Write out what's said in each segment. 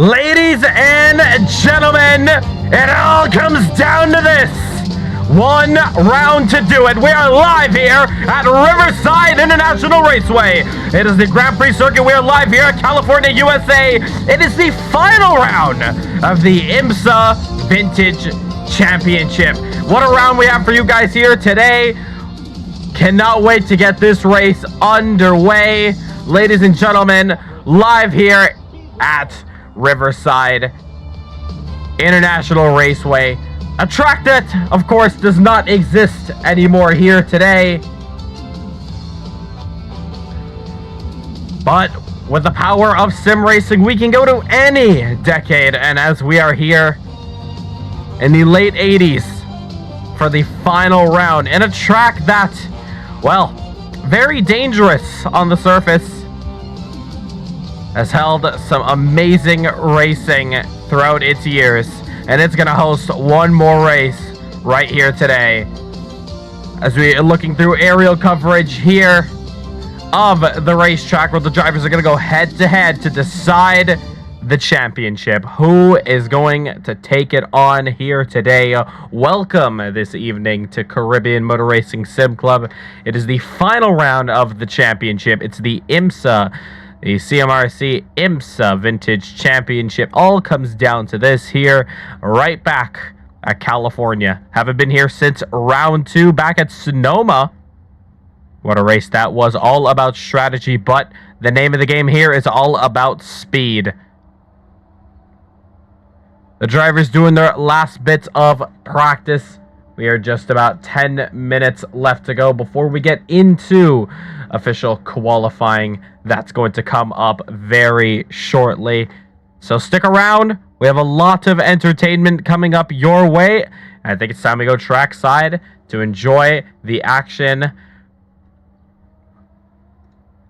Ladies and gentlemen, it all comes down to this. One round to do it. We are live here at Riverside International Raceway. It is the Grand Prix circuit. We are live here at California, USA. It is the final round of the IMSA Vintage Championship. What a round we have for you guys here today. Cannot wait to get this race underway. Ladies and gentlemen, live here at Riverside International Raceway. A track that, of course, does not exist anymore here today. But with the power of sim racing, we can go to any decade. And as we are here in the late 80s for the final round, in a track that, well, very dangerous on the surface, has held some amazing racing throughout its years. And it's going to host one more race right here today. As we are looking through aerial coverage here of the racetrack, where the drivers are going to go head-to-head to decide the championship. Who is going to take it on here today? Welcome this evening to Caribbean Motor Racing Sim Club. It is the final round of the championship. It's the IMSA, the CMRSC IMSA Vintage Championship. All comes down to this here, right back at California. Haven't been here since round 2 back at Sonoma. What a race that was, all about strategy, but the name of the game here is all about speed. The drivers doing their last bits of practice. We are just about 10 minutes left to go before we get into official qualifying. That's going to come up very shortly. So stick around. We have a lot of entertainment coming up your way. I think it's time to go trackside to enjoy the action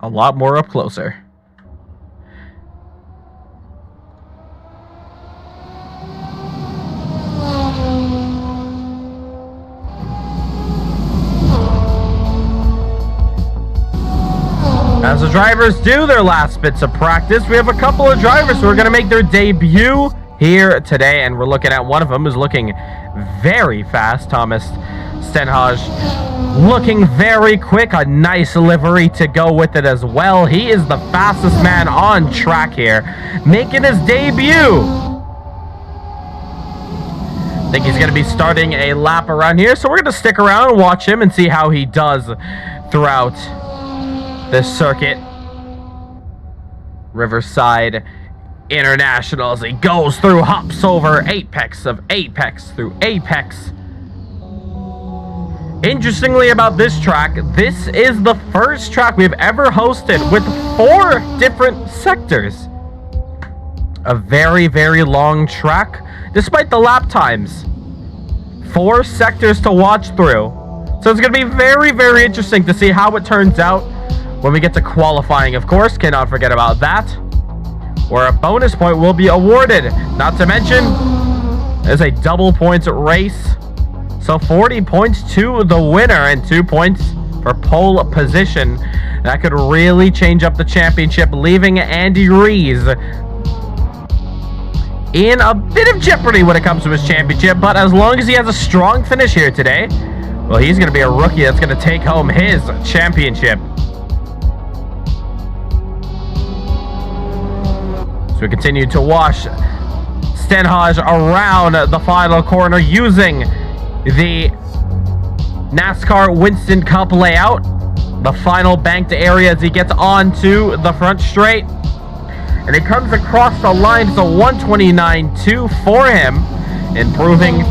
a lot more up closer. As the drivers do their last bits of practice, we have a couple of drivers who are going to make their debut here today, and we're looking at one of them who's looking very fast. Thomas Stenhage looking very quick. A nice livery to go with it as well. He is the fastest man on track here, making his debut. I think he's going to be starting a lap around here, so we're going to stick around and watch him and see how he does throughout this circuit. Riverside International, as he goes through, hops over apex of apex through apex. Interestingly about this track, this is the first track we've ever hosted with 4 different sectors. A very, very long track, despite the lap times. 4 sectors to watch through. So it's going to be very, very interesting to see how it turns out when we get to qualifying, of course. Cannot forget about that, where a bonus point will be awarded. Not to mention, there's a double points race. So 40 points to the winner and 2 points for pole position. That could really change up the championship, leaving Andy Rees in a bit of jeopardy when it comes to his championship. But as long as he has a strong finish here today, well, he's going to be a rookie that's going to take home his championship. We continue to wash Stenhage around the final corner using the NASCAR Winston Cup layout. The final banked area as he gets onto the front straight. And he comes across the line. It's a 129.2 for him, improving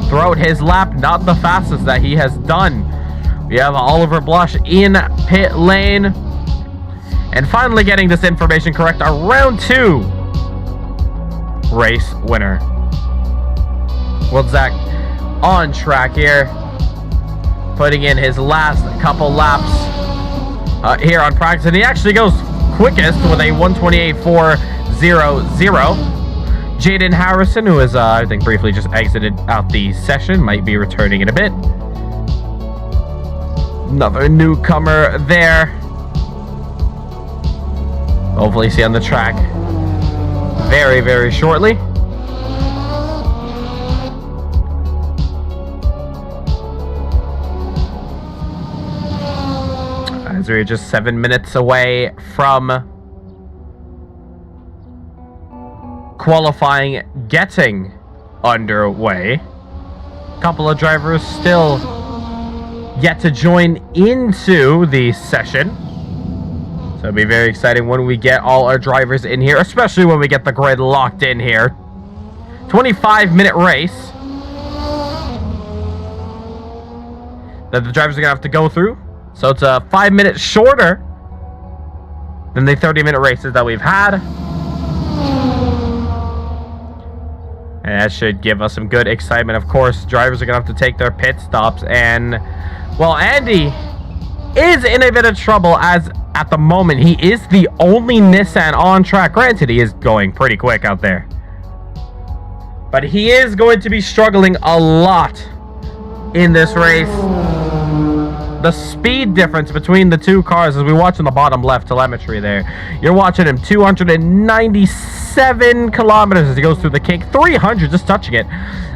throughout his lap. Not the fastest that he has done. We have Oliver Blush in pit lane. And finally getting this information correct, our round 2 race winner. Well, Zach on track here, putting in his last couple laps here on practice. And he actually goes quickest with a 128.400. Jaden Harrison, who is, I think, briefly just exited out the session, might be returning in a bit. Another newcomer there. Hopefully see on the track. very, very shortly. As we're just 7 minutes away from qualifying getting underway. A couple of drivers still yet to join into the session. So it'll be very exciting when we get all our drivers in here, especially when we get the grid locked in here. 25-minute race that the drivers are going to have to go through. So it's 5 minutes shorter than the 30-minute races that we've had. And that should give us some good excitement. Of course, drivers are going to have to take their pit stops. And, well, Andy is in a bit of trouble as, at the moment, he is the only Nissan on track. Granted, he is going pretty quick out there. But he is going to be struggling a lot in this race. The speed difference between the two cars, as we watch in the bottom left telemetry there, you're watching him 297 kilometers as he goes through the kink, 300 just touching it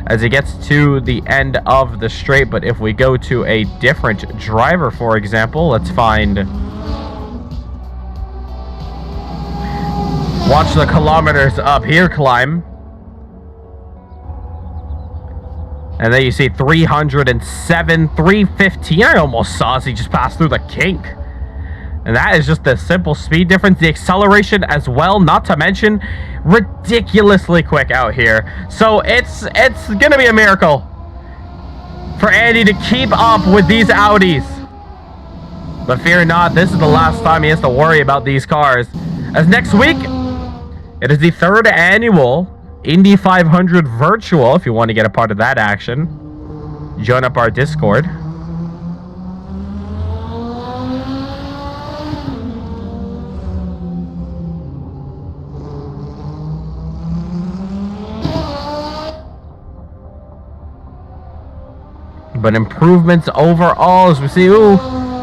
as he gets to the end of the straight. But if we go to a different driver, for example, let's find, watch the kilometers up here climb. And then you see 307, 315. I almost saw as he just passed through the kink. And that is just the simple speed difference. The acceleration as well, not to mention ridiculously quick out here. So it's going to be a miracle for Andy to keep up with these Audis. But fear not, this is the last time he has to worry about these cars. As next week, it is the 3rd annual Indy 500 virtual. If you want to get a part of that action, join up our Discord. But improvements overall, as we see, ooh,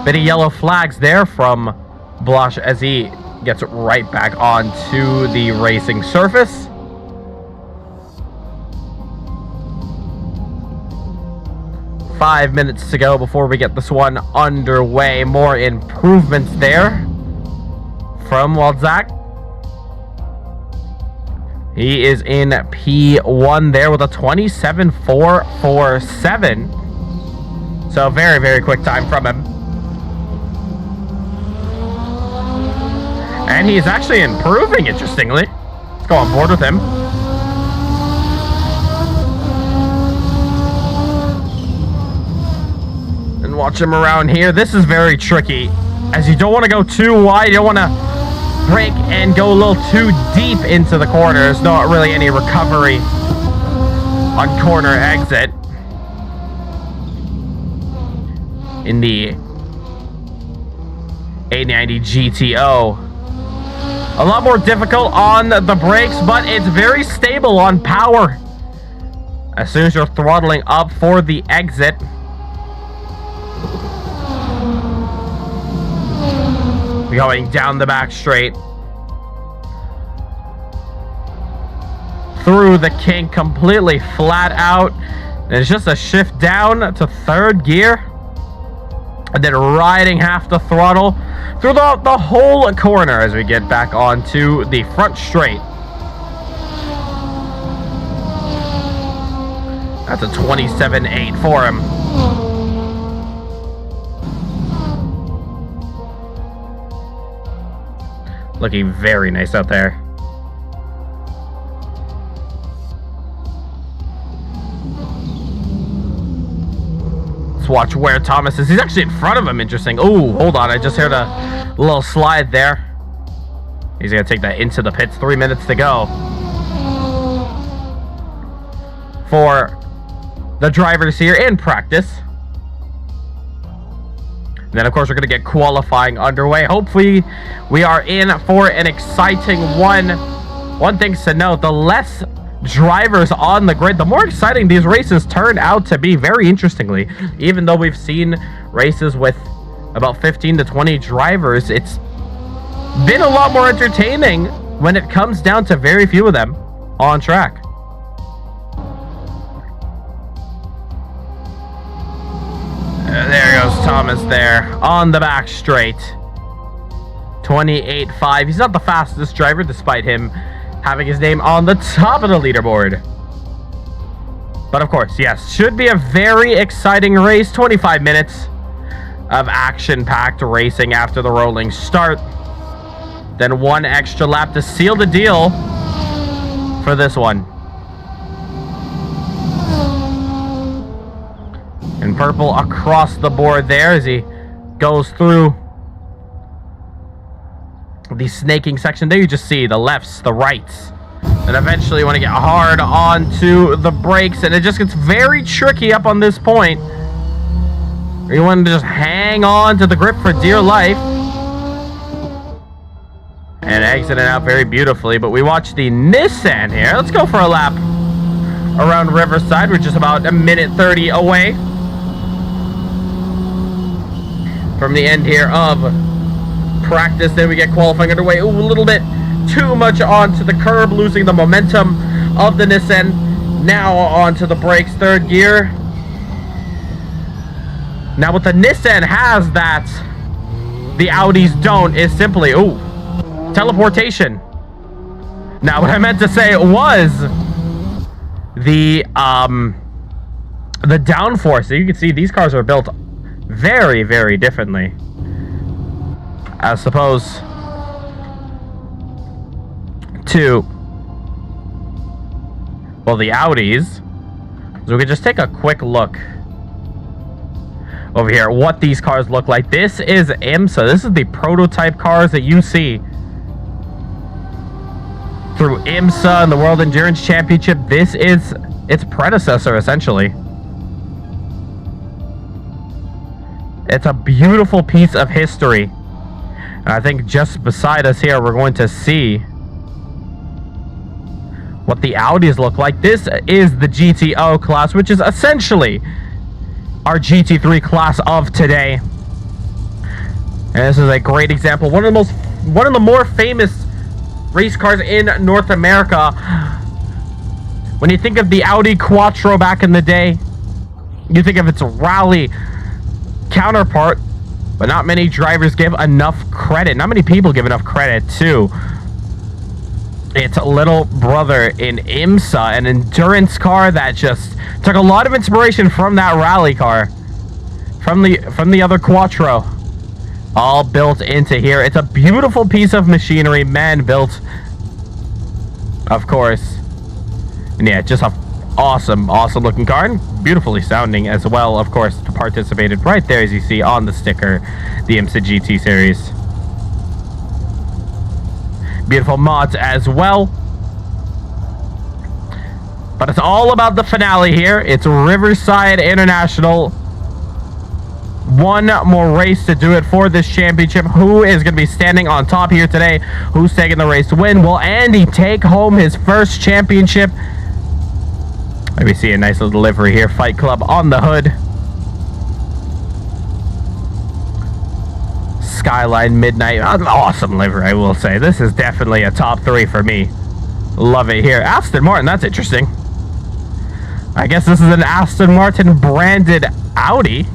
bit of yellow flags there from Blush as he gets right back onto the racing surface. Five minutes to go before we get this one underway. More improvements there from Waldzak. He is in P1 there with a 27.447. So very, very quick time from him. And he's actually improving, interestingly. Let's go on board with him. Watch him around here. This is very tricky, as you don't want to go too wide. You don't want to brake and go a little too deep into the corner. There's not really any recovery on corner exit in the 890 GTO. A lot more difficult on the brakes, but it's very stable on power. As soon as you're throttling up for the exit, going down the back straight through the kink, completely flat out. And it's just a shift down to 3rd gear and then riding half the throttle through the whole corner as we get back onto the front straight. That's a 27.8 for him. Looking very nice out there. Let's watch where Thomas is. He's actually in front of him. Interesting. Oh, hold on. I just heard a little slide there. He's going to take that into the pits. 3 minutes to go for the drivers here in practice. And then, of course, we're going to get qualifying underway. Hopefully, we are in for an exciting one. One thing to note, the less drivers on the grid, the more exciting these races turn out to be, very interestingly. Even though we've seen races with about 15 to 20 drivers, it's been a lot more entertaining when it comes down to very few of them on track. There goes Thomas there on the back straight. 28.5. He's not the fastest driver despite him having his name on the top of the leaderboard. But of course, yes, should be a very exciting race. 25 minutes of action-packed racing after the rolling start. Then one extra lap to seal the deal for this one. In purple across the board there as he goes through the snaking section. There you just see the lefts, the rights. And eventually you want to get hard onto the brakes, and it just gets very tricky up on this point. You want to just hang on to the grip for dear life. And exiting out very beautifully. But we watch the Nissan here. Let's go for a lap around Riverside. We're just about a minute 30 away from the end here of practice. Then we get qualifying underway. Ooh, a little bit too much onto the curb, losing the momentum of the Nissan. Now onto the brakes, third gear. Now what the Nissan has that the Audis don't is simply, ooh, teleportation. Now what I meant to say was the downforce. So you can see these cars are built very, very differently. As opposed to, well, the Audis. So we can just take a quick look over here at what these cars look like. This is IMSA. This is the prototype cars that you see through IMSA and the World Endurance Championship. This is its predecessor, essentially. It's a beautiful piece of history. And I think just beside us here, we're going to see what the Audis look like. This is the GTO class, which is essentially our GT3 class of today. And this is a great example. One of the more famous race cars in North America. When you think of the Audi Quattro back in the day, you think of its rally counterpart, but not many drivers give enough credit. Not many people give enough credit to its little brother in IMSA, an endurance car that just took a lot of inspiration from that rally car, from the other Quattro, all built into here. It's a beautiful piece of machinery, man built, of course. And yeah, just a awesome looking car, and beautifully sounding as well, of course. Participated right there, as you see on the sticker, the IMSA GT series. Beautiful mods as well. But it's all about the finale here. It's Riverside International. One more race to do it for this championship. Who is going to be standing on top here today? Who's taking the race to win? Will Andy take home his first championship? Let me see a nice little livery here. Fight Club on the hood. Skyline Midnight. Awesome livery, I will say. This is definitely a top 3 for me. Love it here. Aston Martin, that's interesting. I guess this is an Aston Martin branded Audi.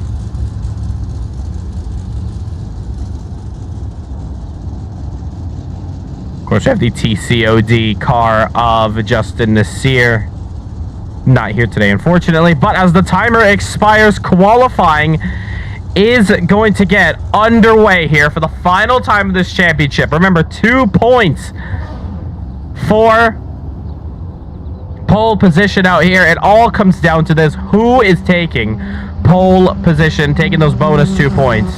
Of course, we have the TCOD car of Justin Nasir. Not here today, unfortunately. But as the timer expires, qualifying is going to get underway here for the final time of this championship. Remember, 2 points for pole position out here. It all comes down to this. Who is taking pole position, taking those bonus 2 points?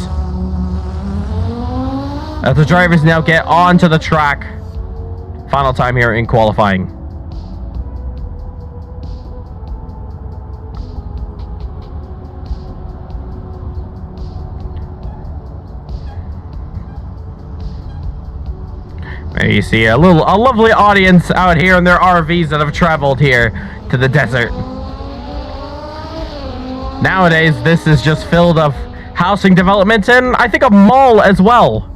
As the drivers now get onto the track. Final time here in qualifying. There you see a lovely audience out here in their RVs that have traveled here to the desert. Nowadays, this is just filled of housing developments and I think a mall as well.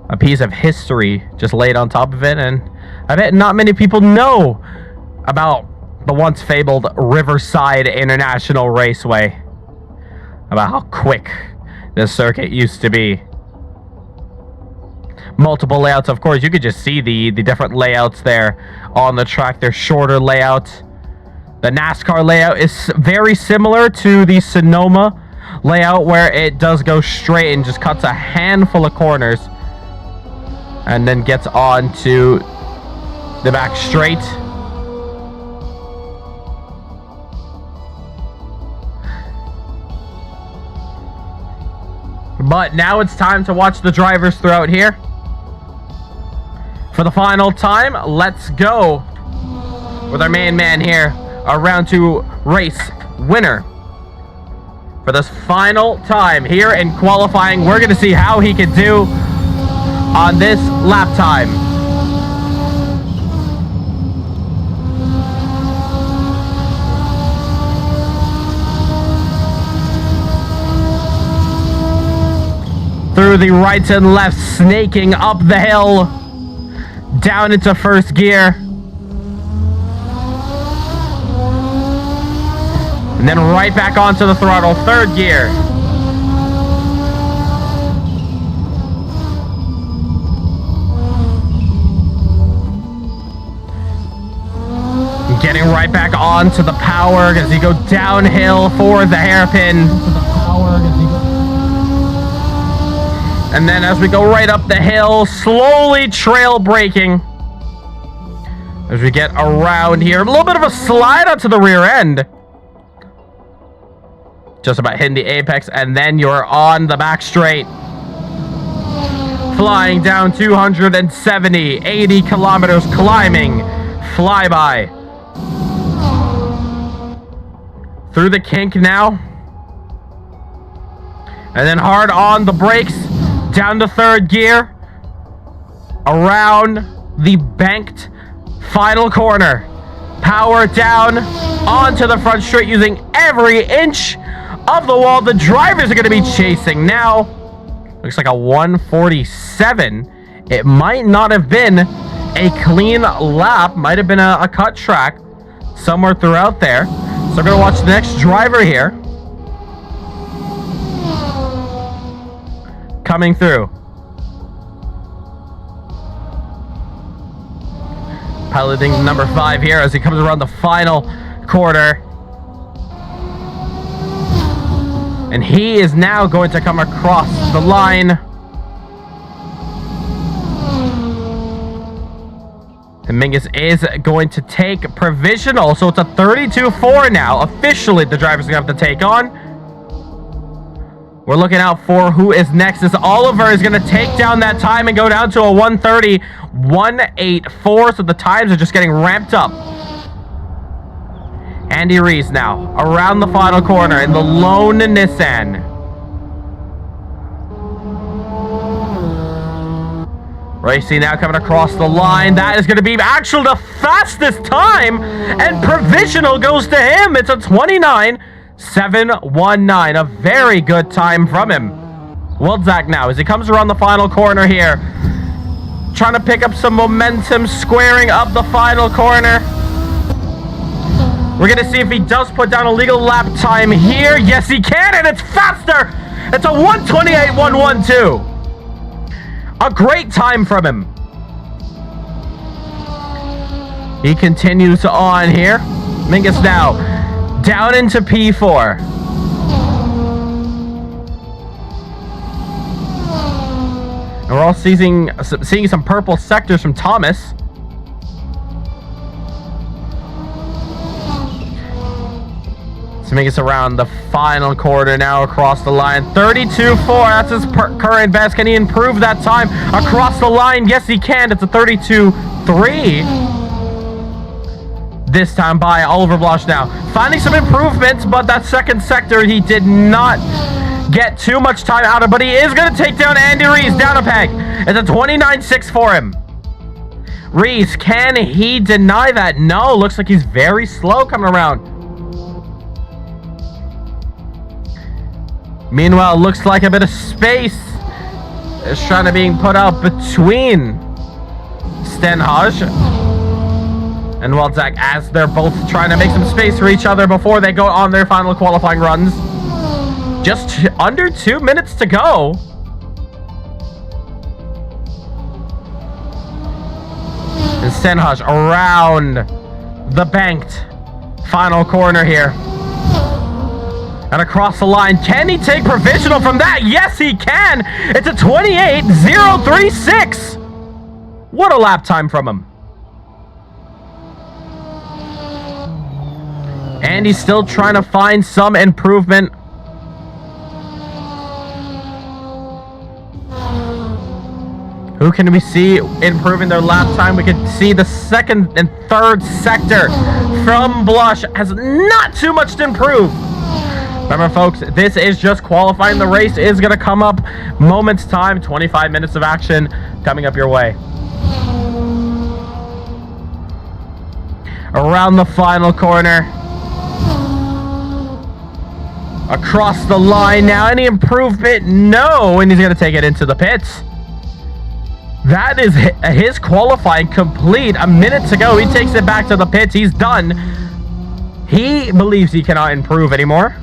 a piece of history just laid on top of it, and I bet not many people know about the once fabled Riverside International Raceway, about how quick this circuit used to be. Multiple layouts, of course. You could just see the different layouts there on the track. They're shorter layouts. The NASCAR layout is very similar to the Sonoma layout, where it does go straight and just cuts a handful of corners and then gets on to the back straight. But now it's time to watch the drivers throughout here. For the final time, let's go with our main man here, our round 2 race winner. For this final time here in qualifying, we're going to see how he can do on this lap time. Through the rights and lefts, snaking up the hill, down into first gear. And then right back onto the throttle, third gear. Getting right back onto the power as you go downhill for the hairpin. And then as we go right up the hill, slowly trail braking. As we get around here, a little bit of a slide onto the rear end. Just about hitting the apex, and then you're on the back straight. Flying down 270, 80 kilometers, climbing, flyby. Through the kink now. And then hard on the brakes. Down to third gear, around the banked final corner, power down onto the front straight, using every inch of the wall. The drivers are going to be chasing now. Looks like a 147. It might not have been a clean lap, might have been a cut track somewhere throughout there. So we're going to watch the next driver here. Coming through. Piloting number 5 here as he comes around the final quarter. And he is now going to come across the line. And Mingus is going to take provisional. So it's a 32-4 now. Officially, the driver's going to have to take on. We're looking out for who is next, as Oliver is going to take down that time and go down to a 1:30, 1:84. So the times are just getting ramped up. Andy Rees now around the final corner in the lone Nissan. Racing now coming across the line. That is going to be actually the fastest time, and provisional goes to him. It's a 29.719, a very good time from him. Wilczak now as he comes around the final corner here, trying to pick up some momentum, squaring up the final corner. We're going to see if he does put down a legal lap time here. Yes, he can, and it's faster. It's a 1:28.112. A great time from him. He continues on here. Mingus now down into P4. And we're all seeing some purple sectors from Thomas. So Mingus around the final quarter now across the line. 32.4, that's his current best. Can he improve that time across the line? Yes, he can. It's a 32.3. This time by Oliver Blosch now. Finding some improvements, but that second sector he did not get too much time out of, but he is going to take down Andy Rees down a peg. It's a 29.6 for him. Rees, can he deny that? No, looks like he's very slow coming around. Meanwhile, looks like a bit of space is trying to being put out between Stenhage and Waldzak as they're both trying to make some space for each other before they go on their final qualifying runs. Just under 2 minutes to go. And Stenhage around the banked final corner here. And across the line, can he take provisional from that? Yes, he can. It's a 28.036. What a lap time from him. And he's still trying to find some improvement. Who can we see improving their lap time? We can see the second and third sector from Blush has not too much to improve. Remember, folks, this is just qualifying. The race is going to come up moments time. 25 minutes of action coming up your way. Around the final corner. Across the line now. Any improvement? No. And he's going to take it into the pits. That is his qualifying complete. A minute to go. He takes it back to the pits. He's done. He believes he cannot improve anymore.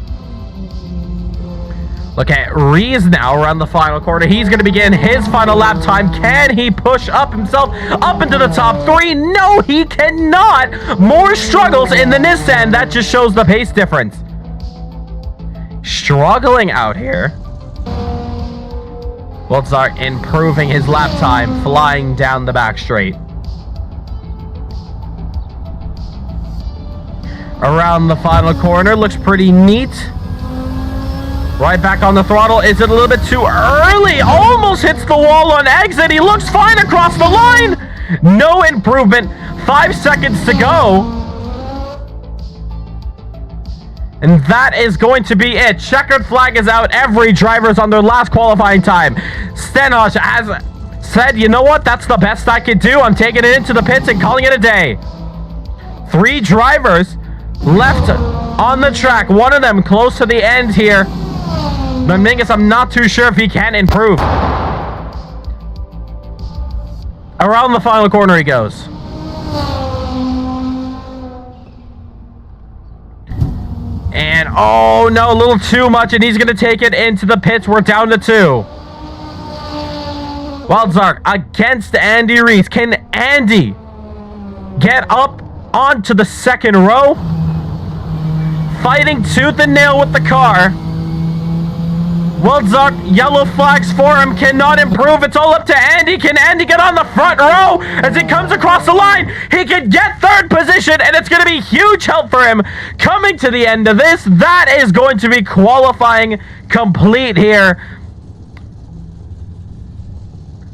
Look at Rees now around the final corner. He's going to begin his final lap time. Can he push up himself up into the top three? No, he cannot. More struggles in the Nissan. That just shows the pace difference. Struggling out here. Waldzak improving his lap time, flying down the back straight. Around the final corner, looks pretty neat. Right back on the throttle. Is it a little bit too early? Almost hits the wall on exit. He looks fine across the line. No improvement. 5 seconds to go. And that is going to be it. Checkered flag is out. Every driver's on their last qualifying time. Stenhage has said, you know what? That's the best I could do. I'm taking it into the pits and calling it a day. 3 drivers left on the track. One of them close to the end here. Dominguez, I'm not too sure if he can improve. Around the final corner he goes. And, oh no, a little too much, and he's going to take it into the pits. We're down to 2. Waldzak against Andy Rees. Can Andy get up onto the second row? Fighting tooth and nail with the car. Waldzak, yellow flags for him, cannot improve. It's all up to Andy. Can Andy get on the front row as he comes across the line? He can get 3rd position, and it's going to be huge help for him coming to the end of this. That is going to be qualifying complete here.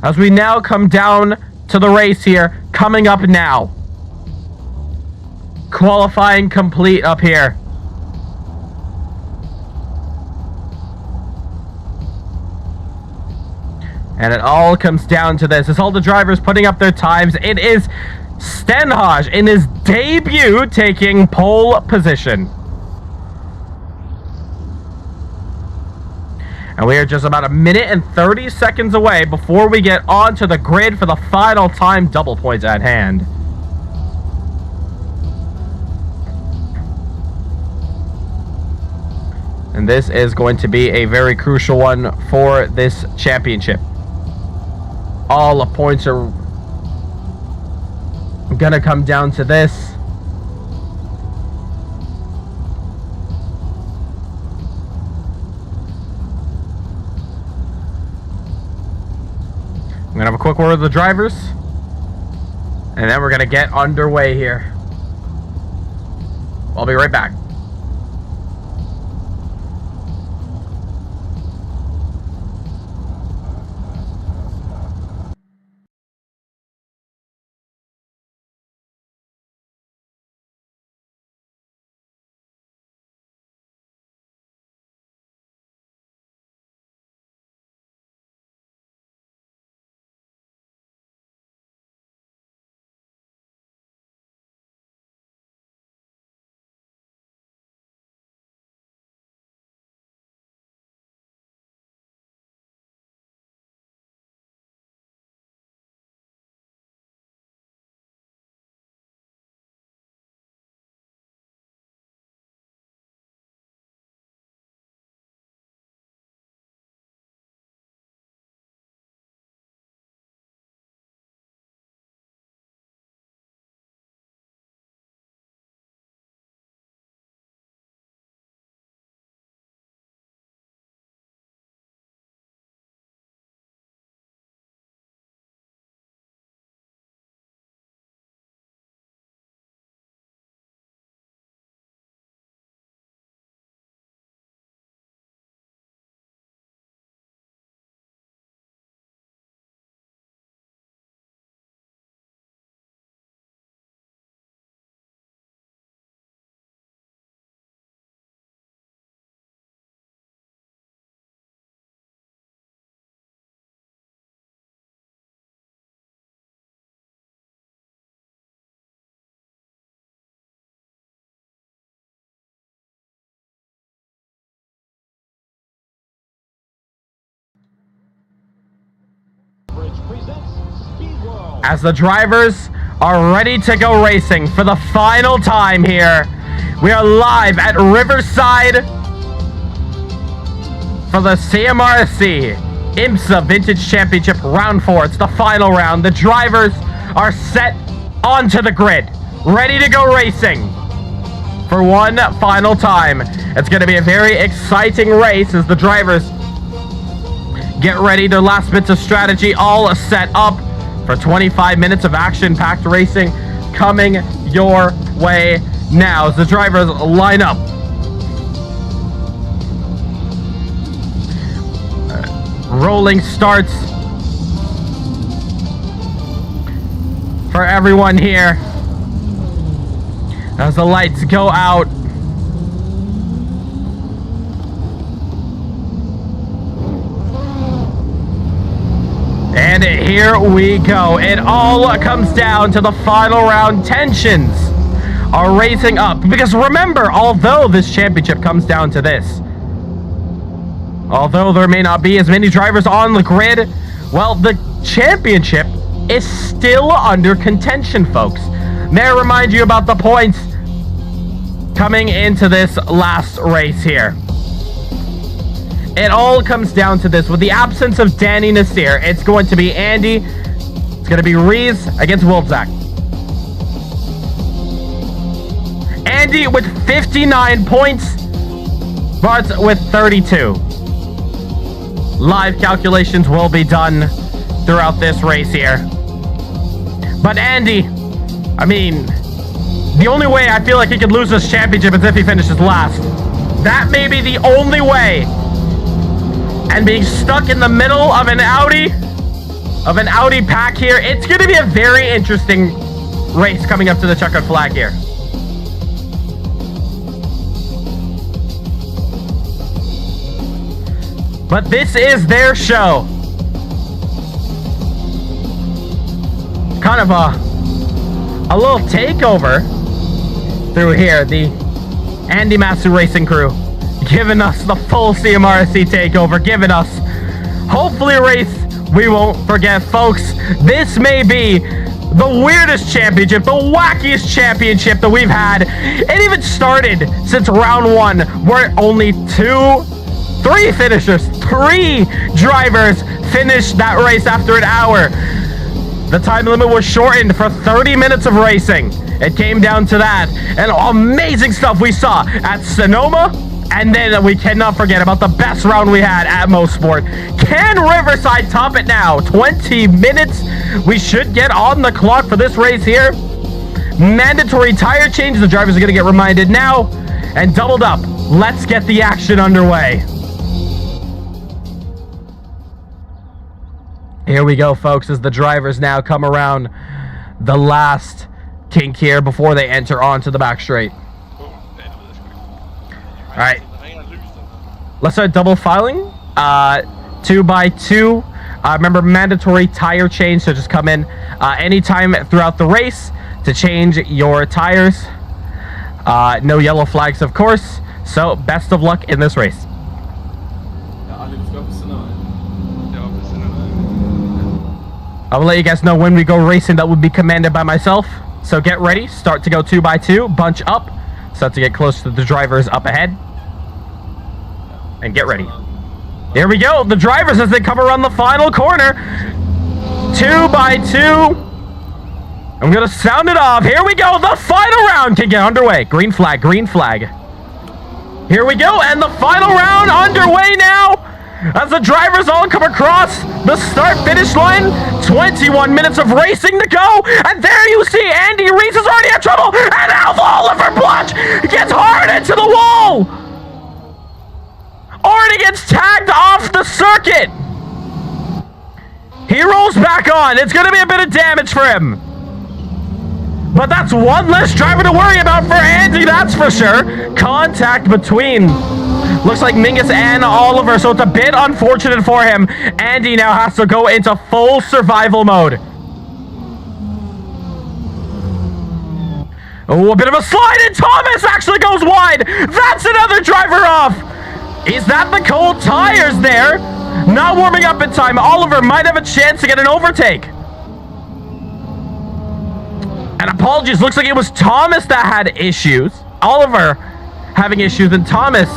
As we now come down to the race here, coming up now. Qualifying complete up here. And it all comes down to this. It's all the drivers putting up their times. It is Stenhage in his debut taking pole position. And we are just about 1 minute and 30 seconds away before we get onto the grid for the final time double points at hand. And this is going to be a very crucial one for this championship. All the points are gonna come down to this. I'm gonna have a quick word with the drivers, and then we're gonna get underway here. I'll be right back. as the drivers are ready to go racing for the final time here. We are live at Riverside for the CMRSC IMSA Vintage Championship Round 4. It's the final round. The drivers are set onto the grid, ready to go racing for one final time. It's going to be a very exciting race as the drivers get ready. Their last bits of strategy all set up for 25 minutes of action-packed racing coming your way now as the drivers line up. Rolling starts for everyone here as the lights go out. And here we go. It all comes down to the final round. Tensions are raising up because remember, although this championship comes down to this, although there may not be as many drivers on the grid, well, the championship is still under contention, folks. May I remind you about the points coming into this last race here. It all comes down to this. With the absence of Danny Nasir, it's going to be Andy. It's going to be Rees against Wilczak. Andy with 59 points, Bart with 32. Live calculations will be done throughout this race here. But Andy, I mean, the only way I feel like he could lose this championship is if he finishes last. That may be the only way. And being stuck in the middle of an Audi pack here, it's going to be a very interesting race coming up to the checkered flag here. But this is their show. Kind of a little takeover through here. The Andy Masu Racing crew giving us the full CMRSC takeover, giving us hopefully a race we won't forget, folks. This may be the weirdest championship, the wackiest championship that we've had. It even started since round 1, where only 3 finishers, 3 drivers finished that race after an hour. The time limit was shortened for 30 minutes of racing. It came down to that. And amazing stuff we saw at Sonoma. And then we cannot forget about the best round we had at Mosport. Can Riverside top it now? 20 minutes. We should get on the clock for this race here. Mandatory tire change. The drivers are going to get reminded now. And doubled up. Let's get the action underway. Here we go, folks, as the drivers now come around the last kink here before they enter onto the back straight. All right, let's start double filing. 2 by 2. Remember, mandatory tire change, so just come in anytime throughout the race to change your tires. No yellow flags, of course. So best of luck in this race. I will let you guys know when we go racing. That would be commanded by myself. So get ready. Start to go 2 by 2. Bunch up. Start to get close to the drivers up ahead. And get ready. Here we go. The drivers as they come around the final corner. 2 by 2. I'm going to sound it off. Here we go. The final round can get underway. Green flag. Green flag. Here we go. And the final round underway now. As the drivers all come across the start-finish line, 21 minutes of racing to go, and there you see Andy Rees is already in trouble, and now Oliver Blanche gets hard into the wall! Already gets tagged off the circuit! He rolls back on. It's going to be a bit of damage for him. But that's one less driver to worry about for Andy, that's for sure. Contact between, looks like Mingus and Oliver, so it's a bit unfortunate for him. Andy now has to go into full survival mode. Oh, a bit of a slide, and Thomas actually goes wide. That's another driver off. Is that the cold tires there? Not warming up in time. Oliver might have a chance to get an overtake. And apologies, looks like it was Thomas that had issues. Oliver having issues, and Thomas,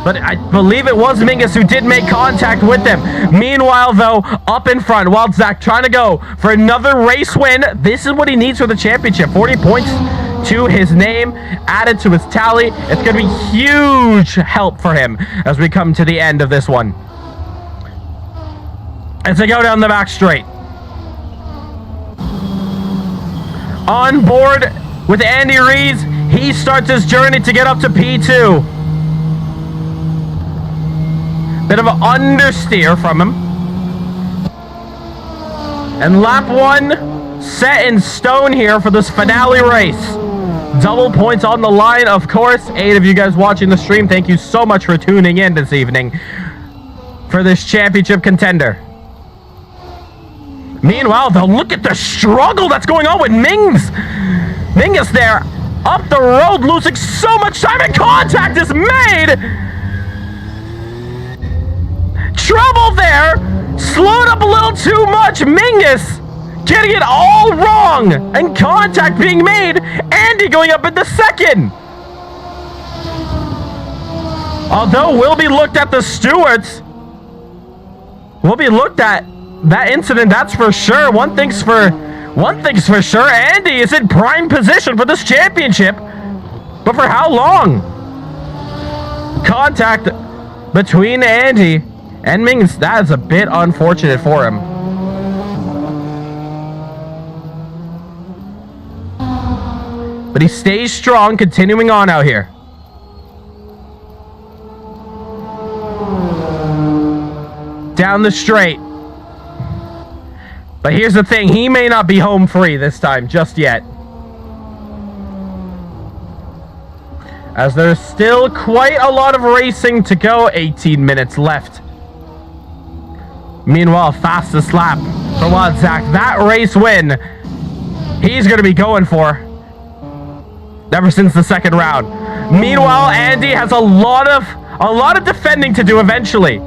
but I believe it was Mingus who did make contact with him. Meanwhile, though, up in front, Wild Zach trying to go for another race win. This is what he needs for the championship. 40 points to his name, added to his tally. It's going to be huge help for him as we come to the end of this one. As they go down the back straight. On board with Andy Rees, he starts his journey to get up to P2. Bit of an understeer from him. And lap 1 set in stone here for this finale race. Double points on the line, of course. 8 of you guys watching the stream, thank you so much for tuning in this evening for this championship contender. Meanwhile, though, look at the struggle that's going on with Mings. Mingus there, up the road, losing so much time, and contact is made. Trouble there, slowed up a little too much. Mingus getting it all wrong, and contact being made. Andy going up in the second. Although we'll be looked at the stewards, we'll be looked at that incident, that's for sure. One thing's for sure, Andy is in prime position for this championship. But for how long? Contact between Andy and Mings, that is a bit unfortunate for him. But he stays strong, continuing on out here. Down the straight. But here's the thing, he may not be home free this time just yet. As there's still quite a lot of racing to go, 18 minutes left. Meanwhile, fastest lap for Wild Zach. That race win, he's going to be going for ever since the second round. Meanwhile, Andy has a lot of defending to do eventually.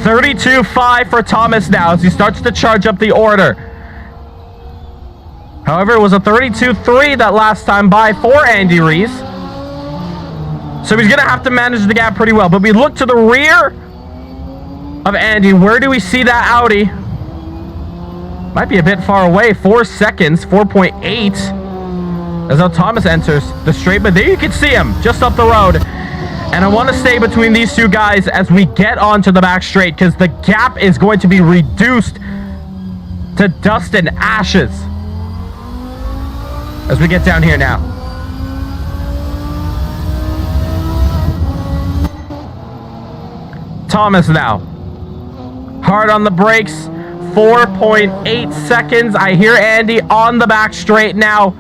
32.5 for Thomas now as he starts to charge up the order. However, it was a 32.3 that last time by for Andy Rees. So he's going to have to manage the gap pretty well. But we look to the rear of Andy. Where do we see that Audi? Might be a bit far away. 4 seconds, 4.8. As now Thomas enters the straight. But there you can see him just up the road. And I want to stay between these two guys as we get onto the back straight, because the gap is going to be reduced to dust and ashes as we get down here now. Thomas now. Hard on the brakes. 4.8 seconds. I hear Andy on the back straight now.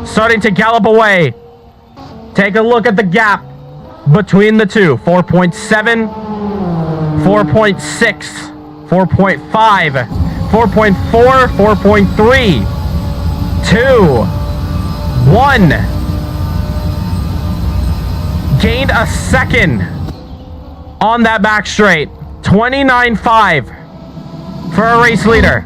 Starting to gallop away. Take a look at the gap between the two. 4.7, 4.6, 4.5, 4.4, 4.3, 2, 1. Gained a second on that back straight. 29.5 for a race leader.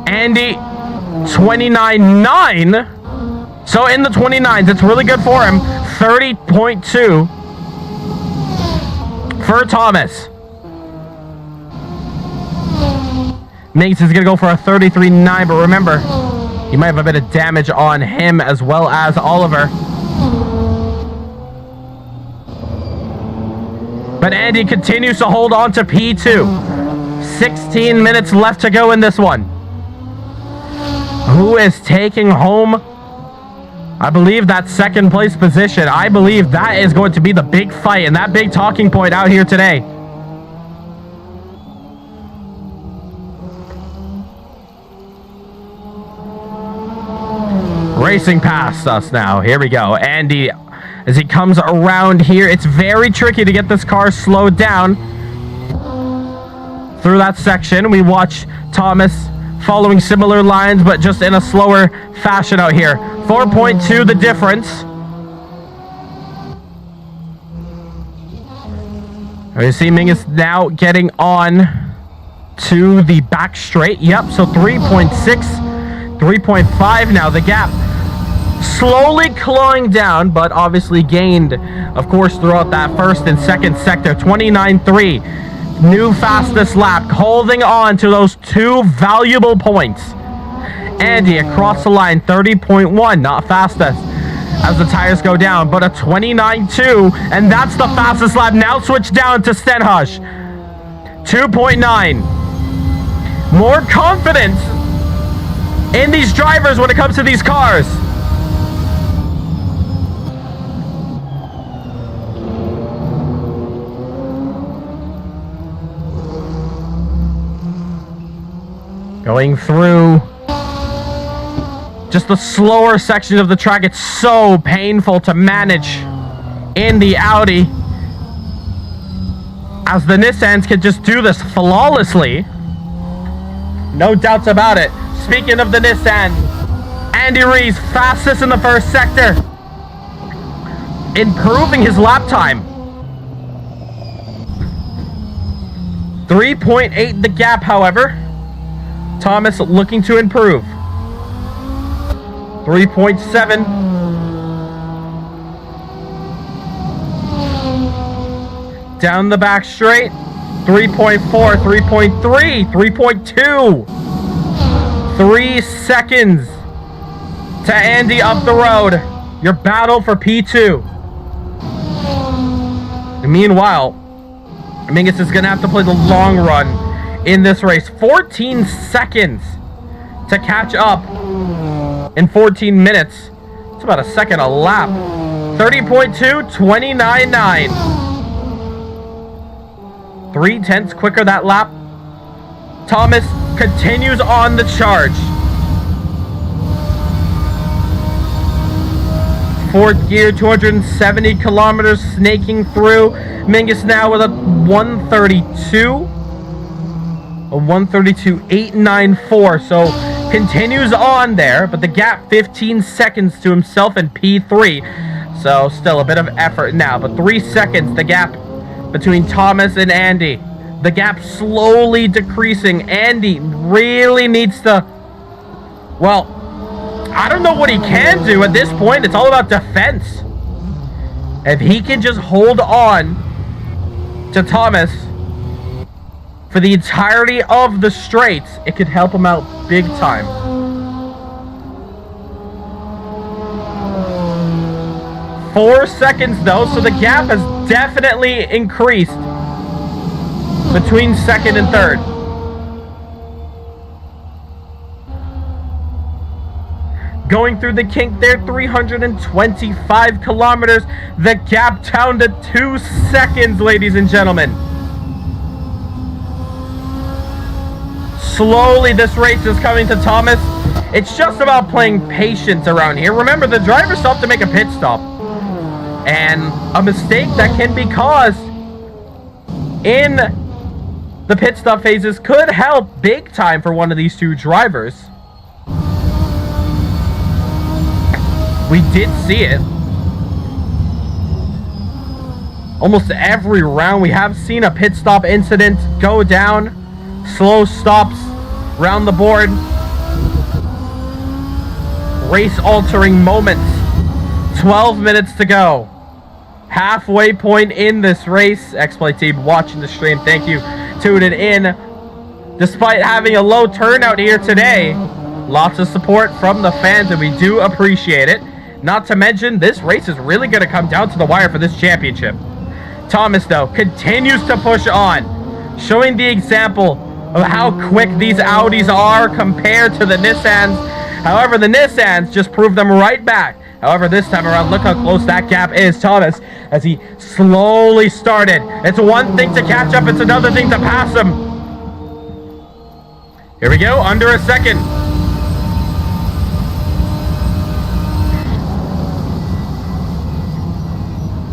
Andy, 29.9. So in the 29s, it's really good for him. 30.2 for Thomas. Mings is going to go for a 33.9, but remember, he might have a bit of damage on him as well as Oliver. But Andy continues to hold on to P2. 16 minutes left to go in this one. Who is taking home, I believe, that second place position? I believe that is going to be the big fight and that big talking point out here today. Racing past us now. Here we go. Andy, as he comes around here, it's very tricky to get this car slowed down. Through that section, we watch Thomas following similar lines, but just in a slower fashion out here. 4.2 the difference. You see Mingus now getting on to the back straight. Yep, so 3.6 3.5 now. The gap slowly clawing down, but obviously gained, of course, throughout that first and second sector. 29.3. New fastest lap, holding on to those 2 valuable points. Andy across the line, 30.1, not fastest as the tires go down, but a 29.2, and that's the fastest lap. Now switch down to Stenhouse, 2.9. More confidence in these drivers when it comes to these cars. Going through just the slower section of the track. It's so painful to manage in the Audi, as the Nissans can just do this flawlessly. No doubts about it. Speaking of the Nissan, Andy Rees, fastest in the first sector, improving his lap time. 3.8 the gap, however. Thomas looking to improve. 3.7. Down the back straight. 3.4, 3.3, 3.2. 3 seconds to Andy up the road. Your battle for P2. And meanwhile, Mingus is going to have to play the long run in this race. 14 seconds to catch up in 14 minutes. It's about a second a lap. 30.2, 29.9. 3/10 quicker that lap. Thomas continues on the charge. Fourth gear, 270 kilometers snaking through. Mingus now with a 132. A 132.894. So continues on there, but the gap 15 seconds to himself in P3. So still a bit of effort now, but 3 seconds the gap between Thomas and Andy. The gap slowly decreasing. Andy really needs to, well, I don't know what he can do at this point. It's all about defense. If he can just hold on to Thomas for the entirety of the straights, it could help him out big time. Four seconds though, so the gap has definitely increased between second and third. Going through the kink there, 325 kilometers. The gap down to 2 seconds, ladies and gentlemen. Slowly this race is coming to Thomas. It's just about playing patience around here. Remember, the driver still have to make a pit stop. And a mistake that can be caused in the pit stop phases could help big time for one of these two drivers. We did see it. Almost every round we have seen a pit stop incident go down. Slow stops around the board. Race altering moments. 12 minutes to go. Halfway point in this race. X-Play team watching the stream, thank you. Tuning in. Despite having a low turnout here today, lots of support from the fans and we do appreciate it. Not to mention, this race is really going to come down to the wire for this championship. Thomas, though, continues to push on, showing the example of how quick these Audis are compared to the Nissans. However, the Nissans just proved them right back. However, this time around, look how close that gap is. Thomas, as he slowly started. It's one thing to catch up, it's another thing to pass him. Here we go, under a second.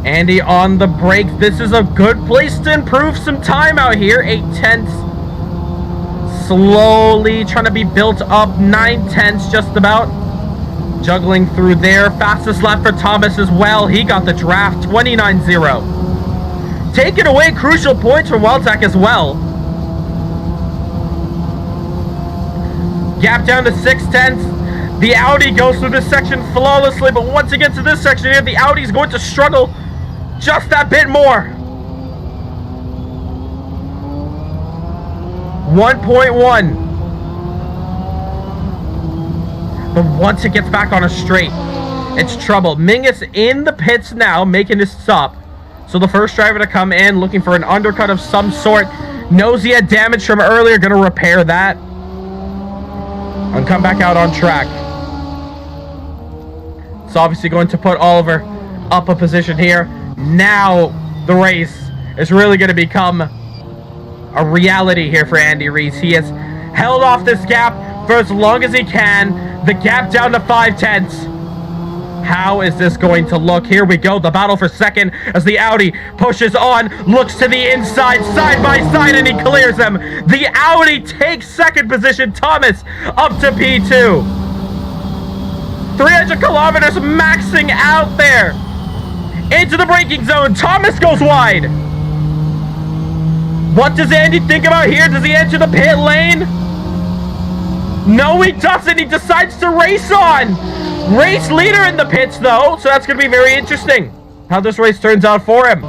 Andy on the brakes. This is a good place to improve some time out here. 8/10. Slowly trying to be built up. 9/10 just about. Juggling through there. Fastest lap for Thomas as well. He got the draft. 29.0. Taking away crucial points from Wildtech as well. Gap down to 6/10. The Audi goes through this section flawlessly, but once it gets to this section here, the Audi's going to struggle just that bit more. 1.1. But once it gets back on a straight, it's trouble. Mingus in the pits now, making his stop. So the first driver to come in, looking for an undercut of some sort. Knows he had damage from earlier, gonna repair that. And come back out on track. It's obviously going to put Oliver up a position here. Now the race is really going to become a reality here for Andy Reese. He has held off this gap for as long as he can. The gap down to 5/10. How is this going to look? Here we go. The battle for second as the Audi pushes on, looks to the inside, side by side, and he clears him. The Audi takes second position. Thomas up to P2. 300 kilometers maxing out there. Into the braking zone. Thomas goes wide. What does Andy think about here? Does he enter the pit lane? No, he doesn't. He decides to race on. Race leader in the pits, though. So that's going to be very interesting how this race turns out for him.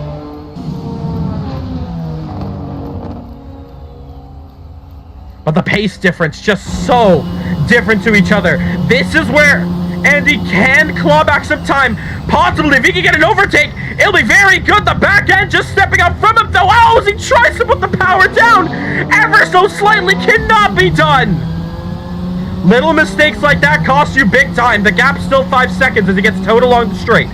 But the pace difference just so different to each other. This is where Andy can claw back some time. Possibly, if he can get an overtake, it'll be very good. The back end just stepping up from him, though. Oh, as he tries to put the power down ever so slightly, cannot be done. Little mistakes like that cost you big time. The gap's still 5 seconds as he gets towed along the straight.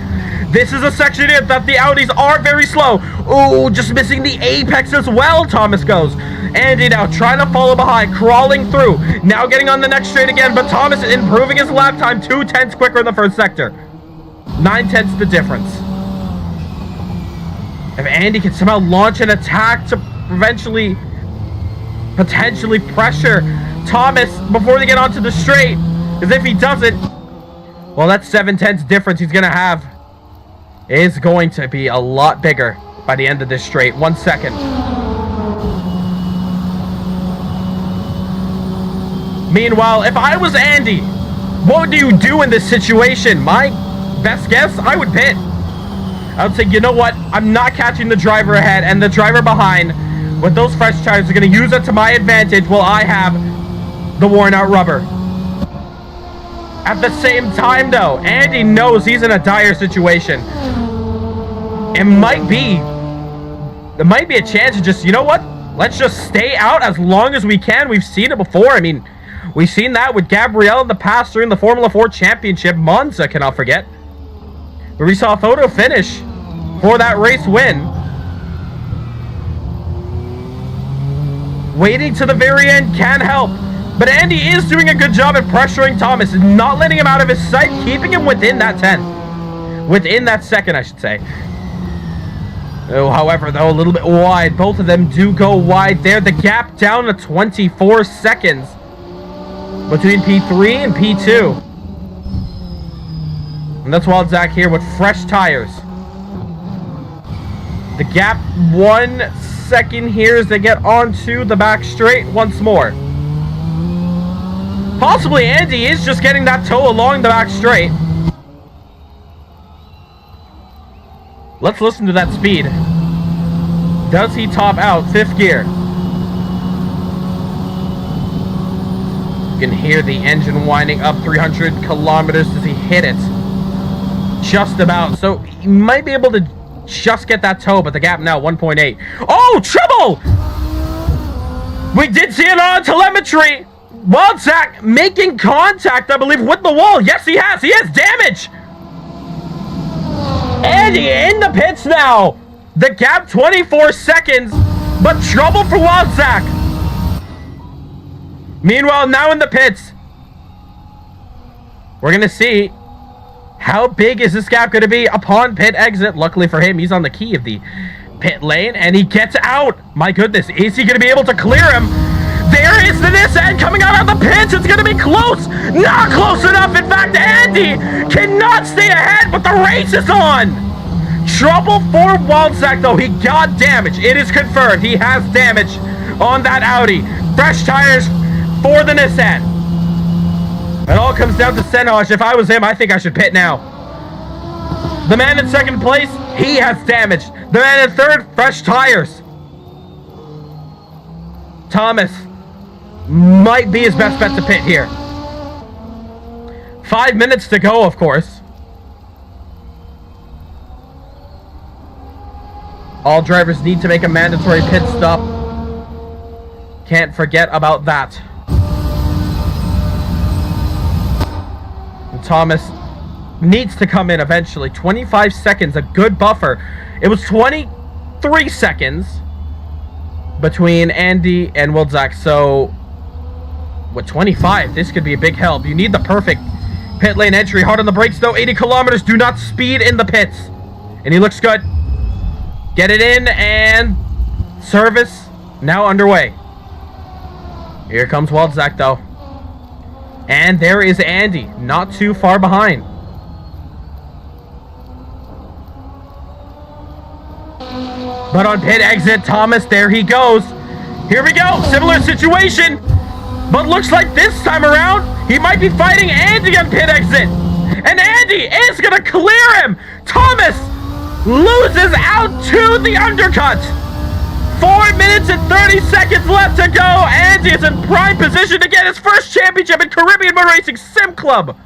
This is a section here that the Audis are very slow. Ooh, just missing the apex as well, Thomas goes. Andy now trying to follow behind, crawling through. Now getting on the next straight again, but Thomas improving his lap time 2/10 quicker in the first sector. 9/10 the difference. If Andy can somehow launch an attack to potentially pressure Thomas before they get onto the straight, because if he doesn't, well, that 7/10 difference he's going to have is going to be a lot bigger by the end of this straight. 1 second. Meanwhile, if I was Andy, what do you do in this situation? My best guess, I would pit. I would say, you know what? I'm not catching the driver ahead, and the driver behind with those fresh tires are going to use it to my advantage while I have the worn out rubber. At the same time, though, Andy knows he's in a dire situation. There might be a chance to just, you know what? Let's just stay out as long as we can. We've seen it before. I mean, we've seen that with Gabrielle in the past during the Formula 4 Championship. Monza, cannot forget, where we saw a photo finish for that race win. Waiting to the very end can help. But Andy is doing a good job at pressuring Thomas, not letting him out of his sight, keeping him within that 10. Within that second, I should say. Oh, however, though, a little bit wide. Both of them do go wide there. The gap down to 24 seconds between P3 and P2. And that's Wild Zach here with fresh tires. The gap 1 second here as they get onto the back straight once more. Possibly Andy is just getting that tow along the back straight. Let's listen to that speed. Does he top out 5th gear? You can hear the engine winding up 300 kilometers as he hit it. Just about. So he might be able to just get that tow, but the gap now 1.8. Oh, trouble! We did see it on telemetry. Wild Zach making contact, I believe, with the wall. Yes, he has. He has damage. Andy in the pits now. The gap 24 seconds, but trouble for Wild Zach. Meanwhile, now in the pits, we're going to see how big is this gap going to be upon pit exit. Luckily for him, he's on the key of the pit lane, and he gets out. My goodness, is he going to be able to clear him? There is this end coming out of the pits. It's going to be close. Not close enough. In fact, Andy cannot stay ahead, but the race is on. Trouble for Wild Zach, though. He got damage. It is confirmed. He has damage on that Audi. Fresh tires for the Nissan. It all comes down to Senhosh. If I was him, I think I should pit now. The man in second place, he has damage. The man in third, fresh tires. Thomas might be his best bet to pit here. 5 minutes to go, of course. All drivers need to make a mandatory pit stop. Can't forget about that. And Thomas needs to come in eventually. 25 seconds, a good buffer. It was 23 seconds between Andy and Wilczek, so with 25, this could be a big help. You need the perfect pit lane entry. Hard on the brakes, though. 80 kilometers. Do not speed in the pits. And he looks good. Get it in, and service now underway. Here comes Wilczek, though. And there is Andy, not too far behind. But on pit exit, Thomas, there he goes. Here we go. Similar situation. But looks like this time around, he might be fighting Andy on pit exit. And Andy is going to clear him. Thomas loses out to the undercut. 4 minutes and 30 seconds left to go. Andy is in prime position to get his first championship in Caribbean Motor Racing Sim Club.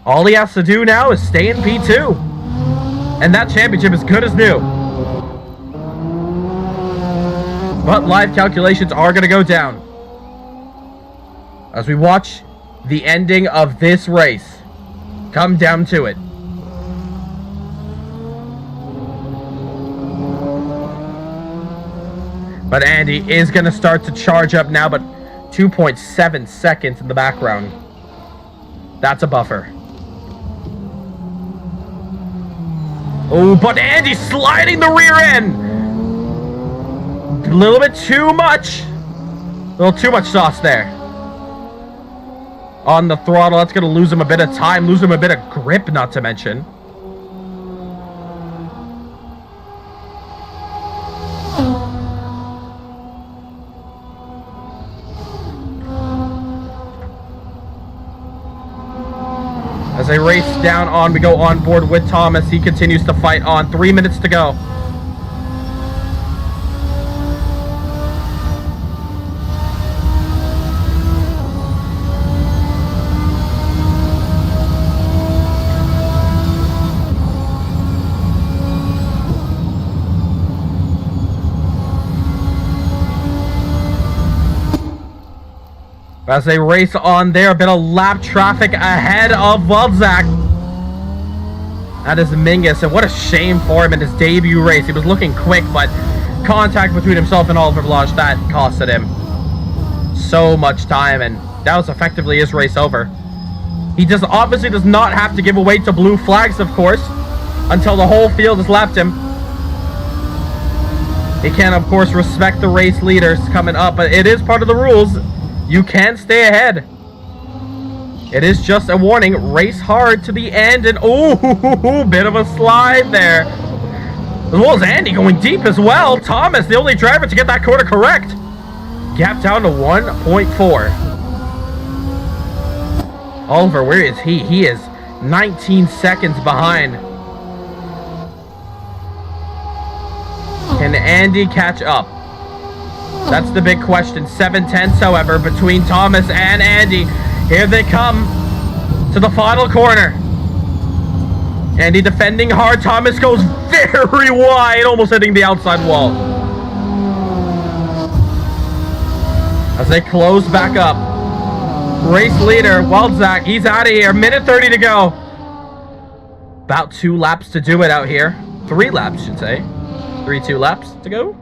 All he has to do now is stay in P2. And that championship is good as new. But live calculations are going to go down as we watch the ending of this race come down to it. But Andy is going to start to charge up now, but 2.7 seconds in the background. That's a buffer. Oh, but Andy sliding the rear end. A little bit too much. A little too much sauce there. On the throttle, that's going to lose him a bit of time, lose him a bit of grip, not to mention. As they race down on, we go on board with Thomas. He continues to fight on. 3 minutes to go. As they race on there, a bit of lap traffic ahead of Wilczek. That is Mingus, and what a shame for him in his debut race. He was looking quick, but contact between himself and Oliver Blanche, that costed him so much time, and that was effectively his race over. He just obviously does not have to give away to blue flags, of course, until the whole field has lapped him. He can, of course, respect the race leaders coming up, but it is part of the rules. You can stay ahead. It is just a warning. Race hard to the end. And oh, bit of a slide there. As well as Andy going deep as well. Thomas, the only driver to get that corner correct. Gap down to 1.4. Oliver, where is he? He is 19 seconds behind. Can Andy catch up? That's the big question. 7/10, however, between Thomas and Andy. Here they come to the final corner. Andy defending hard. Thomas goes very wide, almost hitting the outside wall. As they close back up. Race leader, Wilczek, he's out of here. Minute 30 to go. About 2 laps to do it out here. 3 laps, should say. 2 laps to go.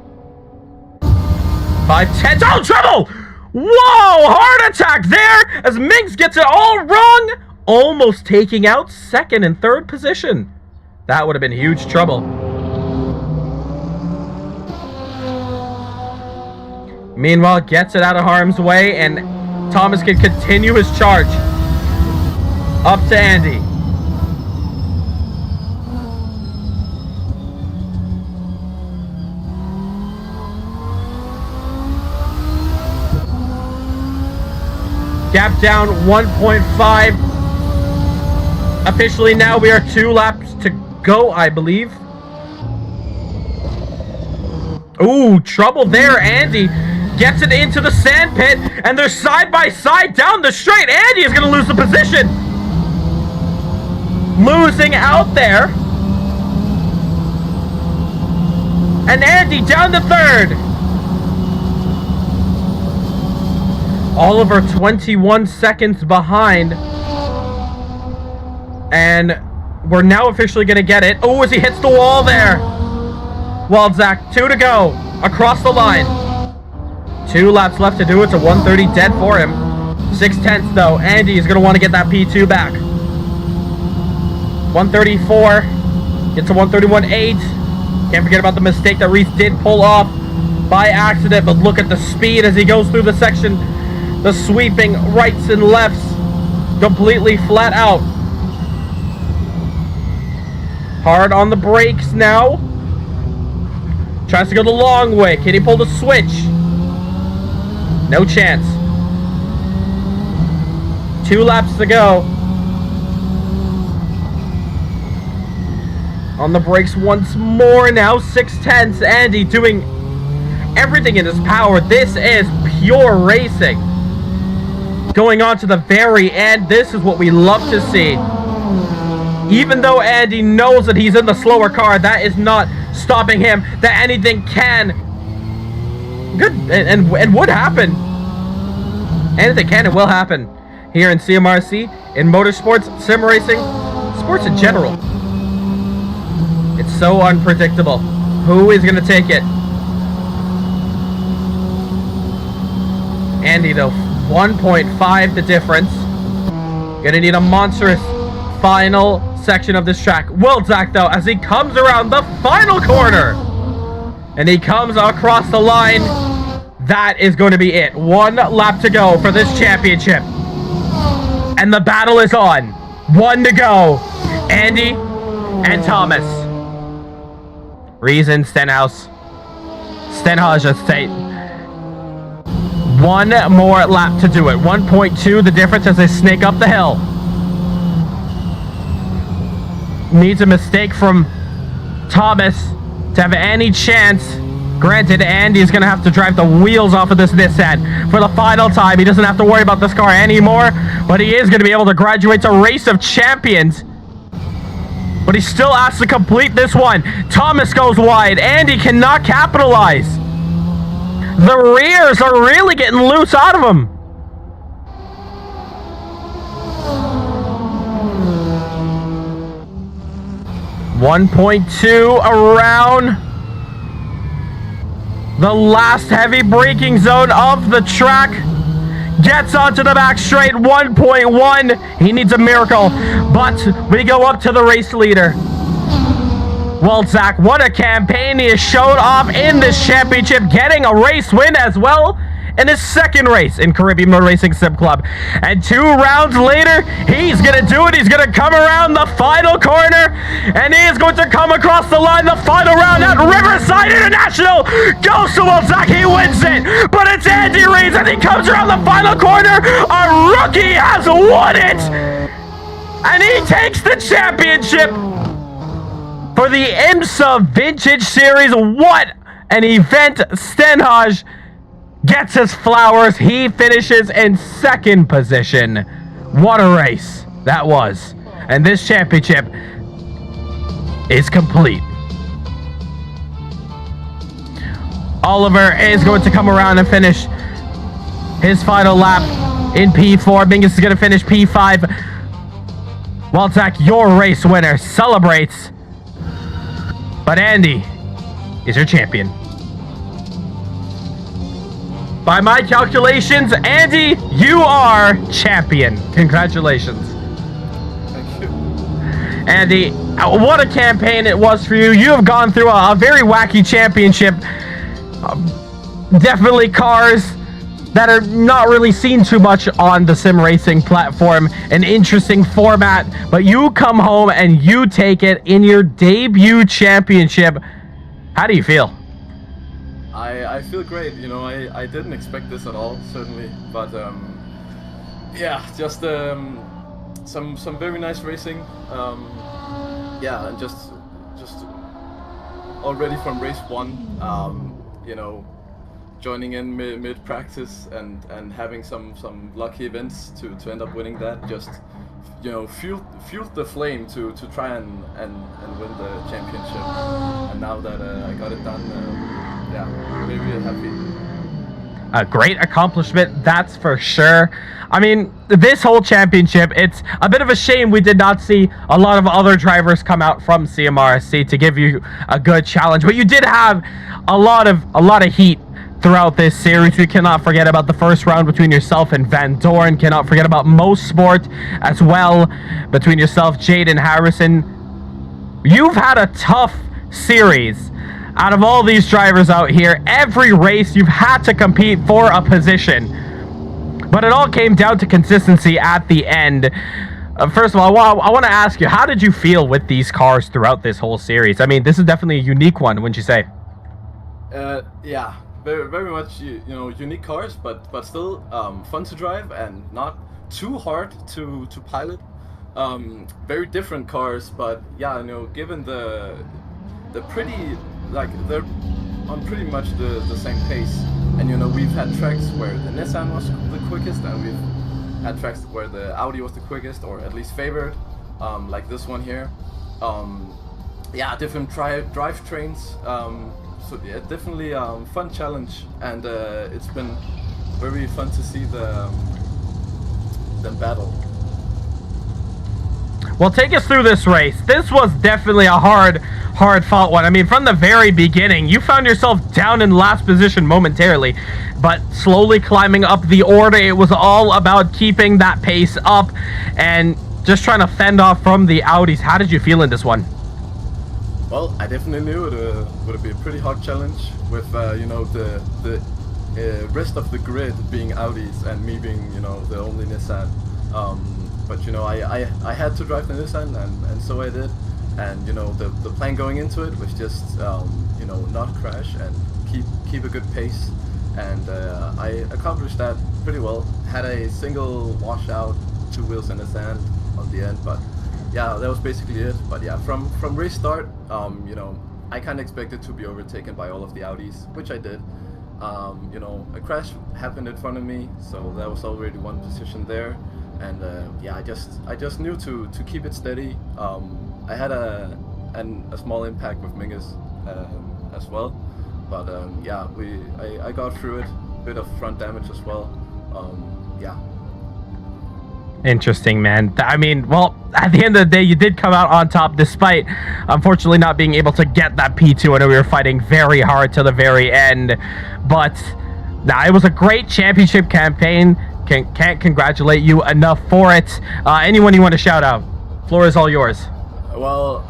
5/10. Oh, trouble! Whoa! Heart attack there as Minx gets it all wrong. Almost taking out second and third position. That would have been huge trouble. Meanwhile, gets it out of harm's way, and Thomas can continue his charge. Up to Andy. Gap down 1.5. Officially now we are 2 laps to go, I believe. Ooh, trouble there. Andy gets it into the sand pit, and they're side by side down the straight. Andy is going to lose the position. Losing out there. And Andy down to 3rd. Oliver 21 seconds behind. And we're now officially going to get it. Oh, as he hits the wall there. Well, Zach, 2 to go. Across the line. 2 laps left to do. It's a 130 dead for him. 6/10 though. Andy is going to want to get that P2 back. 134. Gets a 131.8. Can't forget about the mistake that Reese did pull off by accident. But look at the speed as he goes through the section. The sweeping rights and lefts. Completely flat out. Hard on the brakes now. Tries to go the long way. Can he pull the switch? No chance. 2 laps to go. On the brakes once more now. 6/10. Andy doing everything in his power. This is pure racing. Going on to the very end. This is what we love to see. Even though Andy knows that he's in the slower car, that is not stopping him. That anything can and would happen. Anything can and will happen here in CMRSC, in motorsports, sim racing, sports in general. It's so unpredictable. Who is going to take it? Andy though, 1.5 the difference. Gonna need a monstrous final section of this track. Will Zach though, as he comes around the final corner and he comes across the line, that is going to be it. 1 lap to go for this championship, and the battle is on. 1 to go. Andy and Thomas. Reason Stenhouse. Stenhouse Estate. 1 more lap to do it. 1.2 the difference as they snake up the hill. Needs a mistake from Thomas to have any chance. Granted, Andy's going to have to drive the wheels off of this Nissan for the final time. He doesn't have to worry about this car anymore, but he is going to be able to graduate to Race of Champions. But he still has to complete this one. Thomas goes wide. Andy cannot capitalize. The rears are really getting loose out of him. .2 around the last heavy braking zone of the track. Gets onto the back straight. 1.1. He needs a miracle, but we go up to the race leader. Well, Zach, what a campaign he has showed off in this championship, getting a race win as well in his 2nd race in Caribbean Motor Racing Sim Club. And 2 rounds later, he's going to do it. He's going to come around the final corner, and he is going to come across the line. The final round at Riverside International goes to Will Zach. He wins it, but it's Andy Reid as he comes around the final corner. A rookie has won it, and he takes the championship for the IMSA Vintage Series. What an event. Stenhouse gets his flowers. He finishes in 2nd position. What a race that was. And this championship is complete. Oliver is going to come around and finish his final lap in P4. Mingus is going to finish P5. Well, Zach, your race winner celebrates. But Andy is your champion. By my calculations, Andy, you are champion. Congratulations. Thank you. Andy, what a campaign it was for you. You have gone through a very wacky championship. Definitely cars that are not really seen too much on the sim racing platform. An interesting format, but you come home and you take it in your debut championship. How do you feel? I feel great. You know, I didn't expect this at all, certainly, but Yeah, just some very nice racing. Yeah, and just already from race one, you know, joining in mid practice and having some lucky events to end up winning that, just, you know, fueled the flame to try and win the championship. And now that I got it done, yeah, very happy. A great accomplishment, that's for sure. I mean, this whole championship, it's a bit of a shame we did not see a lot of other drivers come out from CMRSC to give you a good challenge, but you did have a lot of heat throughout this series. We cannot forget about the first round between yourself and Van Dorn. Cannot forget about Mosport as well, between yourself, Jade, and Harrison. You've had a tough series. Out of all these drivers out here, every race you've had to compete for a position. But it all came down to consistency at the end. First of all, I want to ask you, how did you feel with these cars throughout this whole series? I mean, this is definitely a unique one, wouldn't you say? Yeah, very much, you know, unique cars, but still fun to drive and not too hard to pilot. Very different cars, but yeah, you know, given the pretty, like, they're on pretty much the same pace. And you know, we've had tracks where the Nissan was the quickest, and we've had tracks where the Audi was the quickest, or at least favored, like this one here. Yeah, different drivetrains. So yeah, definitely fun challenge, and it's been very fun to see them battle. Well, take us through this race. This was definitely a hard fought one. I mean, from the very beginning, you found yourself down in last position momentarily, but slowly climbing up the order. It was all about keeping that pace up and just trying to fend off from the Audis. How did you feel in this one? Well, I definitely knew it would be a pretty hard challenge with, you know, the rest of the grid being Audis and me being, you know, the only Nissan. But you know, I had to drive the Nissan, and so I did. And you know, the plan going into it was just, you know, not crash and keep a good pace. And I accomplished that pretty well. Had a single washout, 2 wheels in the sand on the end, but yeah, that was basically it. But yeah, from race start, you know, I kind of expected to be overtaken by all of the Audis, which I did. You know, a crash happened in front of me, so that was already one position there. And yeah, I just knew to keep it steady. I had a small impact with Mingus as well, but yeah, I got through it. Bit of front damage as well. Yeah. Interesting, man. I mean, well, at the end of the day, you did come out on top, despite unfortunately not being able to get that P2. I know we were fighting very hard to the very end, but nah, it was a great championship campaign. Can't congratulate you enough for it. Anyone you want to shout out? Floor is all yours. Well,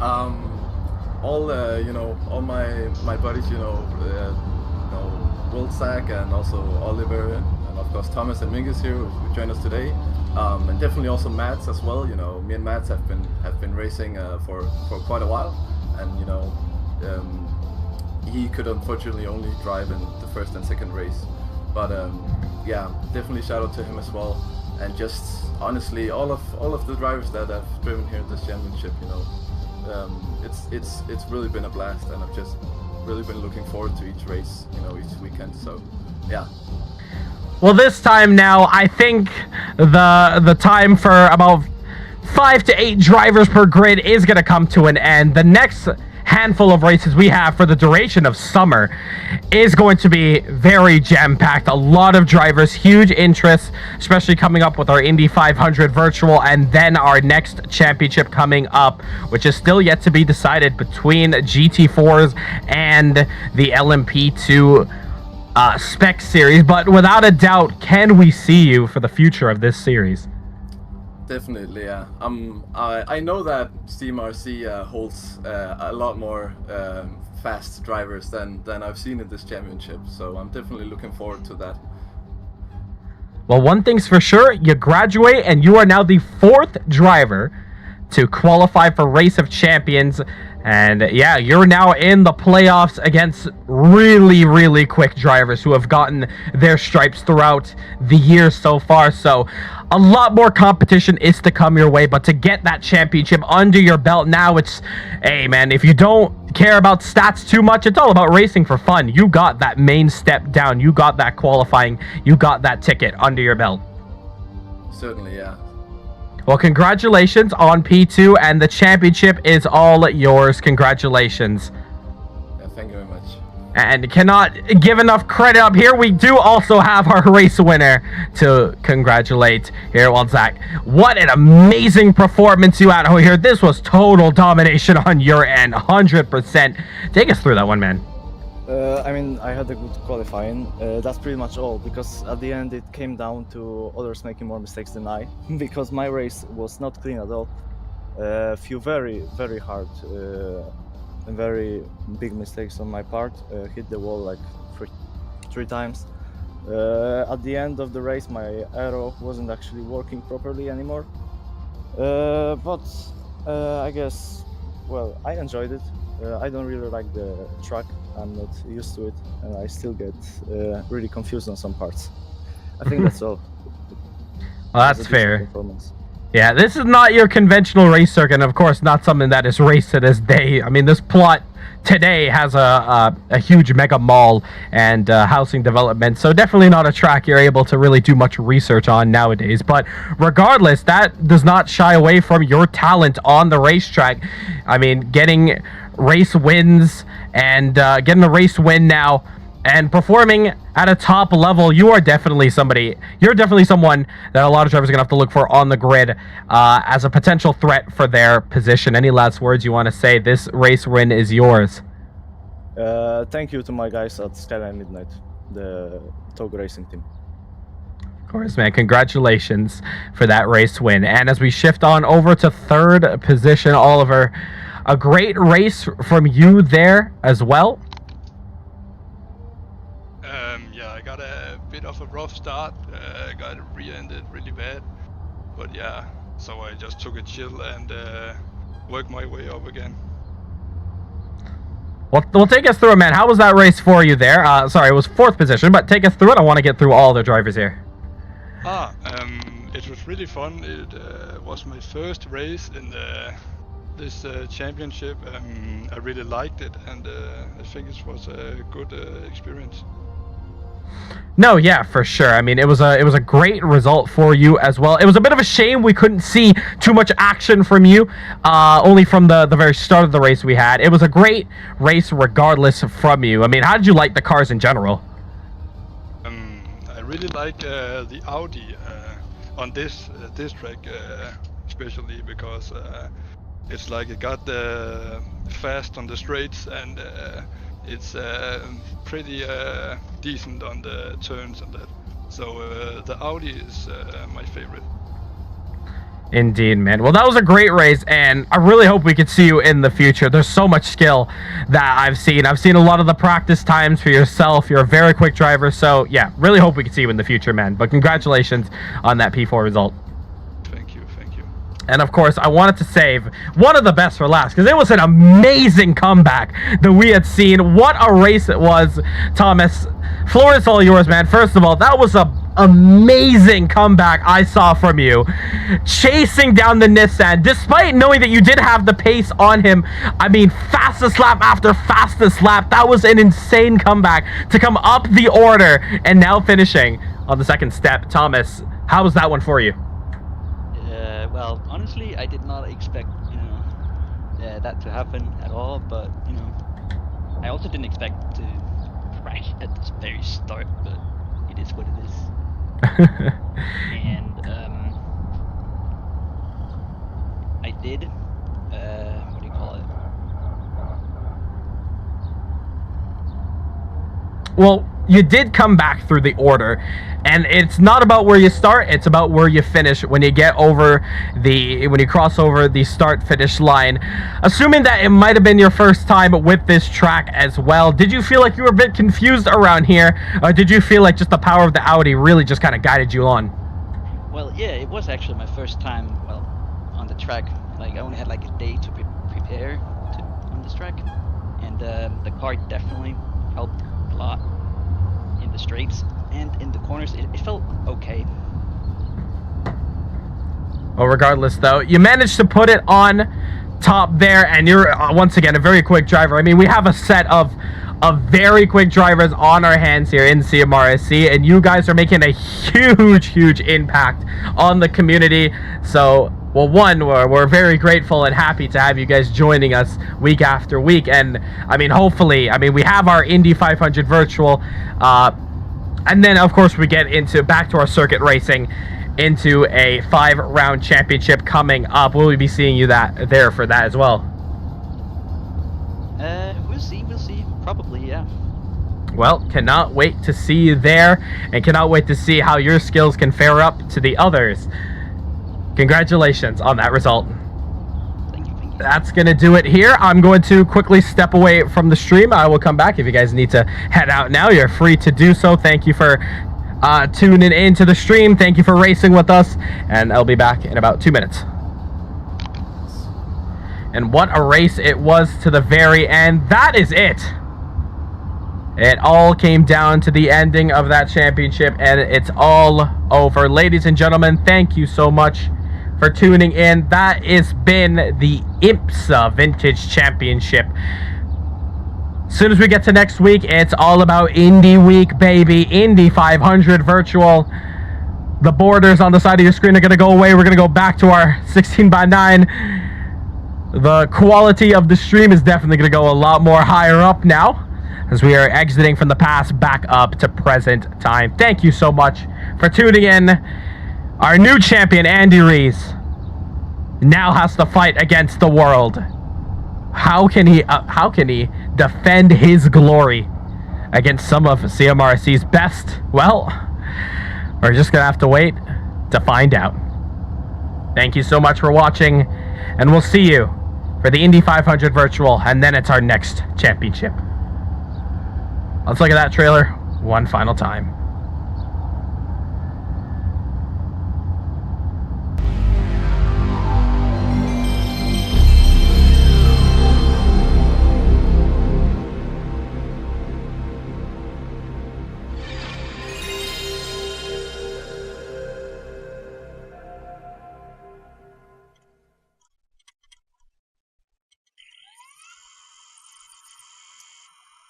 all you know, all my buddies, you know, Wilczak and also Oliver and of course Thomas and Mingus here who joined us today, and definitely also Mats as well. You know, me and Mats have been racing for quite a while, and you know, he could unfortunately only drive in the first and second race. But yeah, definitely shout out to him as well, and just honestly all of the drivers that have driven here in this championship. You know, it's really been a blast, and I've just really been looking forward to each race, you know, each weekend. So yeah. Well, this time now, I think the time for about 5 to 8 drivers per grid is going to come to an end. The next handful of races we have for the duration of summer is going to be very jam-packed. A lot of drivers, huge interest, especially coming up with our Indy 500 virtual, and then our next championship coming up, which is still yet to be decided between GT4s and the LMP2 spec series. But without a doubt, can we see you for the future of this series? Definitely, yeah. I know that CMRSC holds a lot more fast drivers than I've seen in this championship, so I'm definitely looking forward to that. Well, one thing's for sure, you graduate and you are now the 4th driver to qualify for Race of Champions. And yeah, you're now in the playoffs against really, really quick drivers who have gotten their stripes throughout the year so far. So a lot more competition is to come your way, but to get that championship under your belt now, it's, hey man, if you don't care about stats too much, it's all about racing for fun. You got that main step down, you got that qualifying, you got that ticket under your belt. Certainly, yeah. Well, congratulations on P2, and the championship is all yours. Congratulations. Yeah, thank you very much. And cannot give enough credit up here. We do also have our race winner to congratulate here. Well, Zach, what an amazing performance you had over here. This was total domination on your end, 100%. Take us through that one, man. I mean, I had a good qualifying. That's pretty much all, because at the end it came down to others making more mistakes than I, because my race was not clean at all. A few very, very hard and very big mistakes on my part. Hit the wall like three times. At the end of the race, my aero wasn't actually working properly anymore. But I guess, well, I enjoyed it. I don't really like the track. I'm not used to it, and I still get really confused on some parts. I think that's all. Well, that's fair. Yeah, this is not your conventional race circuit, and of course not something that is raced to this day. I mean, this plot today has a huge mega mall and housing development, so definitely not a track you're able to really do much research on nowadays. But regardless, that does not shy away from your talent on the racetrack. I mean, getting race wins and getting a race win now and performing at a top level, you're definitely someone that a lot of drivers are gonna have to look for on the grid as a potential threat for their position. Any last words you want to say? This race win is yours. Thank you to my guys at Skyline Midnight, the Tog Racing team. Of course, man. Congratulations for that race win. And as we shift on over to third position, Oliver, a great race from you there as well. Yeah, I got a bit of a rough start. Got rear-ended really bad, but yeah, so I just took a chill and worked my way up again. Well, take us through it, man. How was that race for you there? Sorry, it was fourth position, but take us through it. I want to get through all the drivers here. It was really fun. It was my first race in this championship. I really liked it, and I think it was a good experience. No, yeah, for sure. I mean, it was a great result for you as well. It was a bit of a shame we couldn't see too much action from you, only from the very start of the race we had. It was a great race regardless from you. I mean, how did you like the cars in general? I really like the Audi on this track, especially because it's like it got fast on the straights, and it's pretty decent on the turns and that. So the Audi is my favorite. Indeed, man. Well, that was a great race, and I really hope we could see you in the future. There's so much skill that I've seen. I've seen a lot of the practice times for yourself. You're a very quick driver, so yeah, really hope we can see you in the future, man. But congratulations on that P4 result. Thank you. And of course, I wanted to save one of the best for last, because it was an amazing comeback that we had seen. What a race it was, Thomas. Floor is all yours, man. First of all, that was a amazing comeback I saw from you, chasing down the Nissan despite knowing that you did have the pace on him. I mean, fastest lap after fastest lap. That was an insane comeback to come up the order and now finishing on the second step. Thomas, how was that one for you? Well, honestly, I did not expect that to happen at all, but I also didn't expect to crash at the very start, but it is what it is. And I did what do you call it? Well, you did come back through the order, and it's not about where you start, it's about where you finish when you cross over the start finish line. Assuming that it might have been your first time with this track as well, did you feel like you were a bit confused around here, or did you feel like just the power of the Audi really just kind of guided you on? Well, yeah, it was actually my first time on the track, Like I only had like a day to prepare on this track, and the car definitely helped a lot in the straights and in the corners. It felt okay. Well, regardless, though, you managed to put it on top there, and you're once again a very quick driver. I mean, we have a set of very quick drivers on our hands here in CMRSC, and you guys are making a huge impact on the community. So, well, one, we're very grateful and happy to have you guys joining us week after week. And I mean, hopefully, I mean, we have our Indy 500 virtual, and then of course we get into back to our circuit racing, into a 5-round championship coming up. Will we be seeing you there for that as well? We'll see. Probably, yeah. Well, cannot wait to see you there, and cannot wait to see how your skills can fare up to the others. Congratulations on that result. Thank you. That's gonna do it here. I'm going to quickly step away from the stream. I will come back. If you guys need to head out now, you're free to do so. Thank you for tuning into the stream. Thank you for racing with us, and I'll be back in about 2 minutes. And what a race it was to the very end. That is it. It all came down to the ending of that championship, and it's all over. Ladies and gentlemen, thank you so much for tuning in. That has been the IMSA Vintage Championship. As soon as we get to next week, it's all about Indy Week, baby. Indy 500 virtual. The borders on the side of your screen are going to go away. We're going to go back to our 16:9. The quality of the stream is definitely going to go a lot more higher up now, as we are exiting from the past back up to present time. Thank you so much for tuning in. Our new champion, Andy Rees, now has to fight against the world. How can he defend his glory against some of CMRSC's best? Well, we're just gonna have to wait to find out. Thank you so much for watching, and we'll see you for the Indy 500 virtual, and then it's our next championship. Let's look at that trailer one final time.